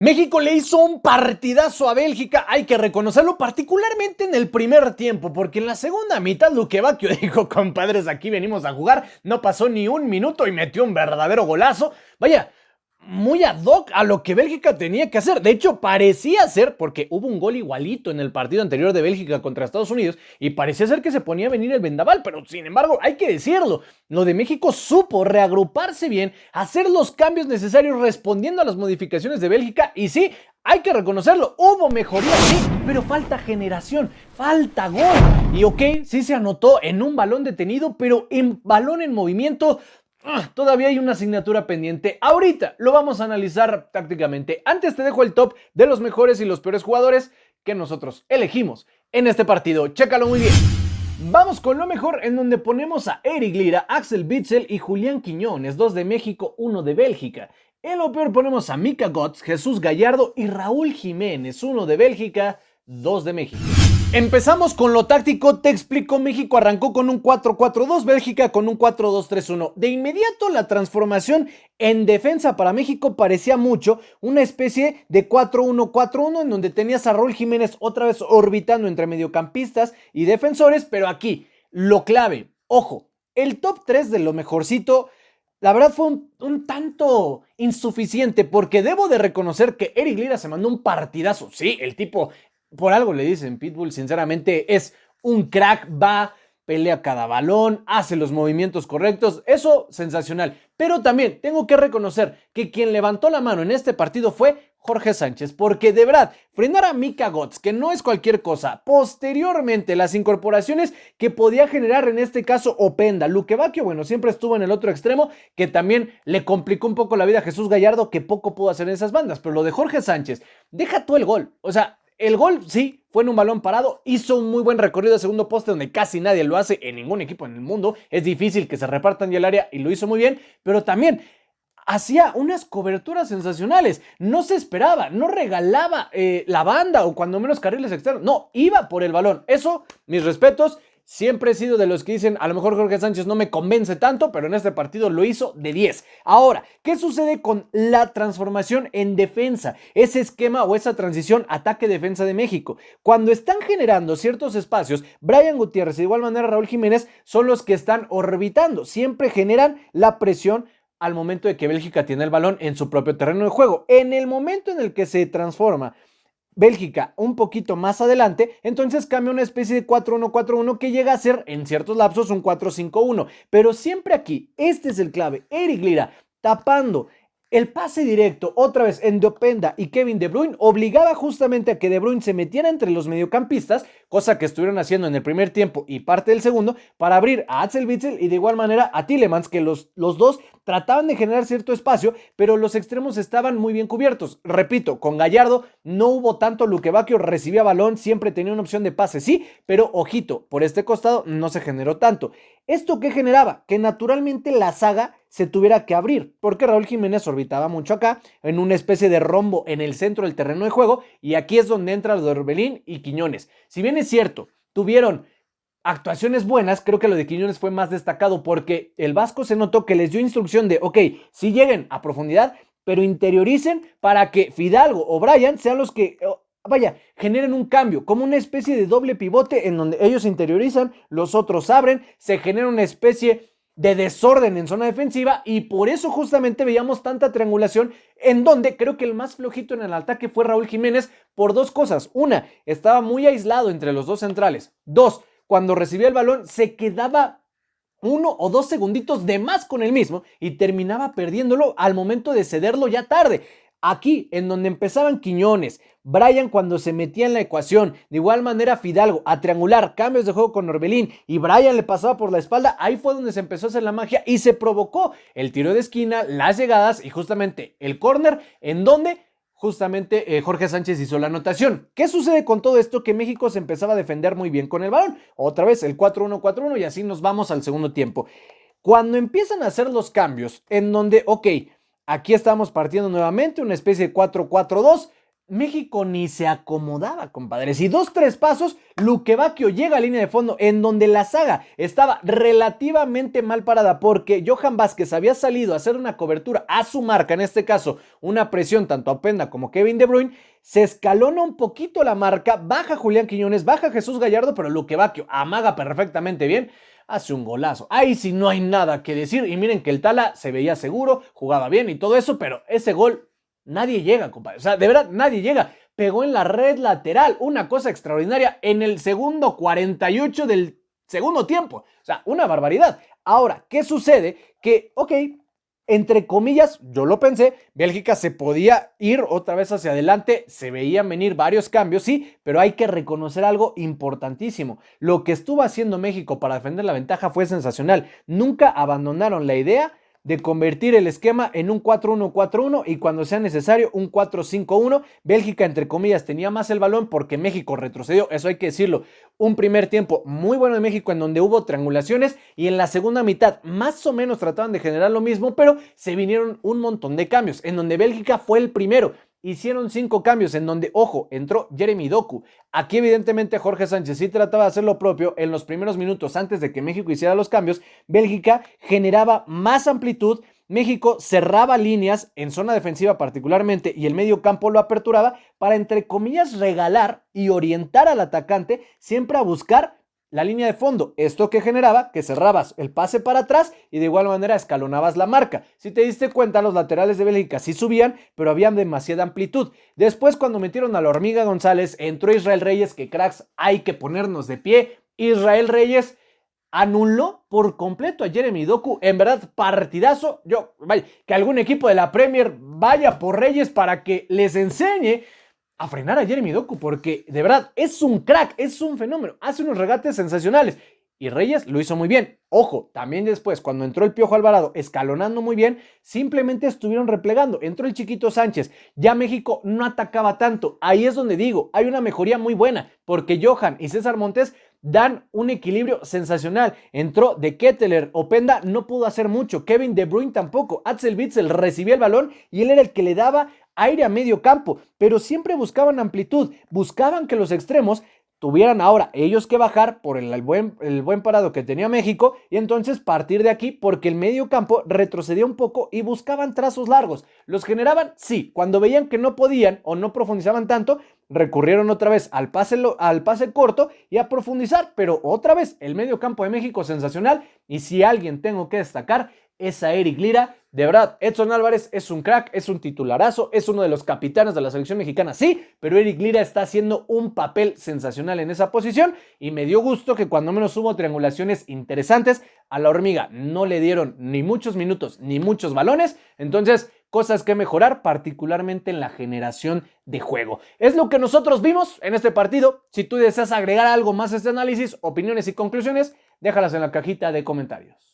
México le hizo un partidazo a Bélgica, hay que reconocerlo, particularmente en el primer tiempo, porque en la segunda mitad Luque Bacchio dijo: compadres, aquí venimos a jugar, no pasó ni un minuto y metió un verdadero golazo. Vaya, muy ad hoc a lo que Bélgica tenía que hacer. De hecho, parecía ser, porque hubo un gol igualito en el partido anterior de Bélgica contra Estados Unidos, y parecía ser que se ponía a venir el vendaval, pero sin embargo, hay que decirlo, lo de México supo reagruparse bien, hacer los cambios necesarios respondiendo a las modificaciones de Bélgica, y sí, hay que reconocerlo, hubo mejoría, sí, pero falta generación, falta gol. Y ok, sí se anotó en un balón detenido, pero en balón en movimiento todavía hay una asignatura pendiente. Ahorita lo vamos a analizar tácticamente. Antes te dejo el top de los mejores y los peores jugadores que nosotros elegimos en este partido. Chécalo muy bien. Vamos con lo mejor, en donde ponemos a Eric Lira, Axel Witsel y Julián Quiñones, 2 de México, 1 de Bélgica. En lo peor ponemos a Mika Götze, Jesús Gallardo y Raúl Jiménez, 1 de Bélgica, 2 de México. Empezamos con lo táctico, te explico. México arrancó con un 4-4-2, Bélgica con un 4-2-3-1. De inmediato la transformación en defensa para México parecía mucho una especie de 4-1-4-1, en donde tenías a Raúl Jiménez otra vez orbitando entre mediocampistas y defensores, pero aquí lo clave, ojo, el top 3 de lo mejorcito, la verdad fue un tanto insuficiente, porque debo de reconocer que Eric Lira se mandó un partidazo. Sí, el tipo, por algo le dicen Pitbull, sinceramente es un crack, va, pelea cada balón, hace los movimientos correctos, eso sensacional. Pero también tengo que reconocer que quien levantó la mano en este partido fue Jorge Sánchez, porque de verdad, frenar a Mika Götze, que no es cualquier cosa, posteriormente las incorporaciones que podía generar en este caso Openda, Luque Bacchio, bueno, siempre estuvo en el otro extremo, que también le complicó un poco la vida a Jesús Gallardo, que poco pudo hacer en esas bandas, pero lo de Jorge Sánchez, deja tú el gol, o sea, el gol sí fue en un balón parado, hizo un muy buen recorrido de segundo poste donde casi nadie lo hace en ningún equipo en el mundo, es difícil que se repartan ya el área y lo hizo muy bien, pero también hacía unas coberturas sensacionales, no se esperaba, no regalaba la banda o cuando menos carriles externos, no, iba por el balón. Eso, mis respetos, siempre he sido de los que dicen, a lo mejor Jorge Sánchez no me convence tanto, pero en este partido lo hizo de 10. Ahora, ¿qué sucede con la transformación en defensa? Ese esquema o esa transición ataque-defensa de México. Cuando están generando ciertos espacios, Brian Gutiérrez y de igual manera Raúl Jiménez son los que están orbitando, siempre generan la presión al momento de que Bélgica tiene el balón en su propio terreno de juego. En el momento en el que se transforma Bélgica un poquito más adelante, entonces cambia una especie de 4-1-4-1 que llega a ser en ciertos lapsos un 4-5-1. Pero siempre aquí, este es el clave, Eric Lira tapando el pase directo otra vez en Openda y Kevin De Bruyne obligaba justamente a que De Bruyne se metiera entre los mediocampistas, cosa que estuvieron haciendo en el primer tiempo y parte del segundo, para abrir a Axel Witsel y de igual manera a Tielemans, que los dos trataban de generar cierto espacio, pero los extremos estaban muy bien cubiertos. Repito, con Gallardo no hubo tanto. Luque Bacchio recibía balón, siempre tenía una opción de pase, sí, pero ojito, por este costado no se generó tanto. ¿Esto qué generaba? Que naturalmente la saga se tuviera que abrir, porque Raúl Jiménez orbitaba mucho acá, en una especie de rombo en el centro del terreno de juego, y aquí es donde entra lo de Orbelín y Quiñones. Si bien es cierto, tuvieron actuaciones buenas, creo que lo de Quiñones fue más destacado, porque el Vasco se notó que les dio instrucción de, ok, si lleguen a profundidad, pero interioricen para que Fidalgo o Brian sean los que... generen un cambio, como una especie de doble pivote en donde ellos interiorizan, los otros abren, se genera una especie de desorden en zona defensiva y por eso justamente veíamos tanta triangulación, en donde creo que el más flojito en el ataque fue Raúl Jiménez por dos cosas. Una, estaba muy aislado entre los dos centrales. Dos, cuando recibía el balón se quedaba 1 o 2 segunditos de más con el mismo y terminaba perdiéndolo al momento de cederlo ya tarde. Aquí, en donde empezaban Quiñones, Brian cuando se metía en la ecuación, de igual manera Fidalgo a triangular, cambios de juego con Orbelín y Brian le pasaba por la espalda, ahí fue donde se empezó a hacer la magia y se provocó el tiro de esquina, las llegadas y justamente el córner, en donde justamente Jorge Sánchez hizo la anotación. ¿Qué sucede con todo esto? Que México se empezaba a defender muy bien con el balón. Otra vez el 4-1-4-1 y así nos vamos al segundo tiempo. Cuando empiezan a hacer los cambios, en donde, ok, aquí estamos partiendo nuevamente, una especie de 4-4-2, México ni se acomodaba, compadres. Y 2-3 pasos, Lukebakio llega a línea de fondo en donde la saga estaba relativamente mal parada porque Johan Vázquez había salido a hacer una cobertura a su marca, en este caso una presión tanto a Openda como Kevin De Bruyne. Se escalona un poquito la marca, baja Julián Quiñones, baja Jesús Gallardo, pero Lukebakio amaga perfectamente bien. Hace un golazo. Ahí sí no hay nada que decir. Y miren que el Tala se veía seguro, jugaba bien y todo eso, pero ese gol nadie llega, compadre. O sea, de verdad, nadie llega. Pegó en la red lateral. Una cosa extraordinaria en el segundo 48 del segundo tiempo. O sea, una barbaridad. Ahora, ¿qué sucede? Que, ok, entre comillas, yo lo pensé, Bélgica se podía ir otra vez hacia adelante, se veían venir varios cambios, sí, pero hay que reconocer algo importantísimo. Lo que estuvo haciendo México para defender la ventaja fue sensacional. Nunca abandonaron la idea de convertir el esquema en un 4-1-4-1 y cuando sea necesario un 4-5-1. Bélgica, entre comillas, tenía más el balón porque México retrocedió, eso hay que decirlo. Un primer tiempo muy bueno de México en donde hubo triangulaciones y en la segunda mitad más o menos trataban de generar lo mismo, pero se vinieron un montón de cambios en donde Bélgica fue el primero. Hicieron 5 cambios en donde, ojo, entró Jeremy Doku. Aquí evidentemente Jorge Sánchez sí trataba de hacer lo propio. En los primeros minutos antes de que México hiciera los cambios, Bélgica generaba más amplitud, México cerraba líneas en zona defensiva particularmente y el medio campo lo aperturaba para entre comillas regalar y orientar al atacante siempre a buscar la línea de fondo. Esto que generaba que cerrabas el pase para atrás y de igual manera escalonabas la marca. Si te diste cuenta, los laterales de Bélgica sí subían, pero había demasiada amplitud. Después, cuando metieron a la Hormiga González, entró Israel Reyes, que cracks, hay que ponernos de pie. Israel Reyes anuló por completo a Jeremy Doku. En verdad, partidazo. Vaya, que algún equipo de la Premier vaya por Reyes para que les enseñe a frenar a Jeremy Doku, porque de verdad es un crack, es un fenómeno, hace unos regates sensacionales y Reyes lo hizo muy bien. Ojo, también después cuando entró el Piojo Alvarado escalonando muy bien, simplemente estuvieron replegando, entró el Chiquito Sánchez, ya México no atacaba tanto. Ahí es donde digo, hay una mejoría muy buena, porque Johan y César Montes dan un equilibrio sensacional. Entró De Ketteler, Openda no pudo hacer mucho, Kevin De Bruyne tampoco, Axel Witsel recibía el balón y él era el que le daba aire a medio campo, pero siempre buscaban amplitud, buscaban que los extremos tuvieran ahora ellos que bajar por el buen parado que tenía México y entonces partir de aquí porque el medio campo retrocedía un poco y buscaban trazos largos. ¿Los generaban? Sí. Cuando veían que no podían o no profundizaban tanto, recurrieron otra vez al pase corto y a profundizar, pero otra vez el medio campo de México sensacional y si alguien tengo que destacar es a Eric Lira. De verdad, Edson Álvarez es un crack, es un titularazo, es uno de los capitanes de la selección mexicana, sí, pero Eric Lira está haciendo un papel sensacional en esa posición y me dio gusto que cuando menos hubo triangulaciones interesantes, a la Hormiga no le dieron ni muchos minutos ni muchos balones, entonces cosas que mejorar, particularmente en la generación de juego. Es lo que nosotros vimos en este partido. Si tú deseas agregar algo más a este análisis, opiniones y conclusiones, déjalas en la cajita de comentarios.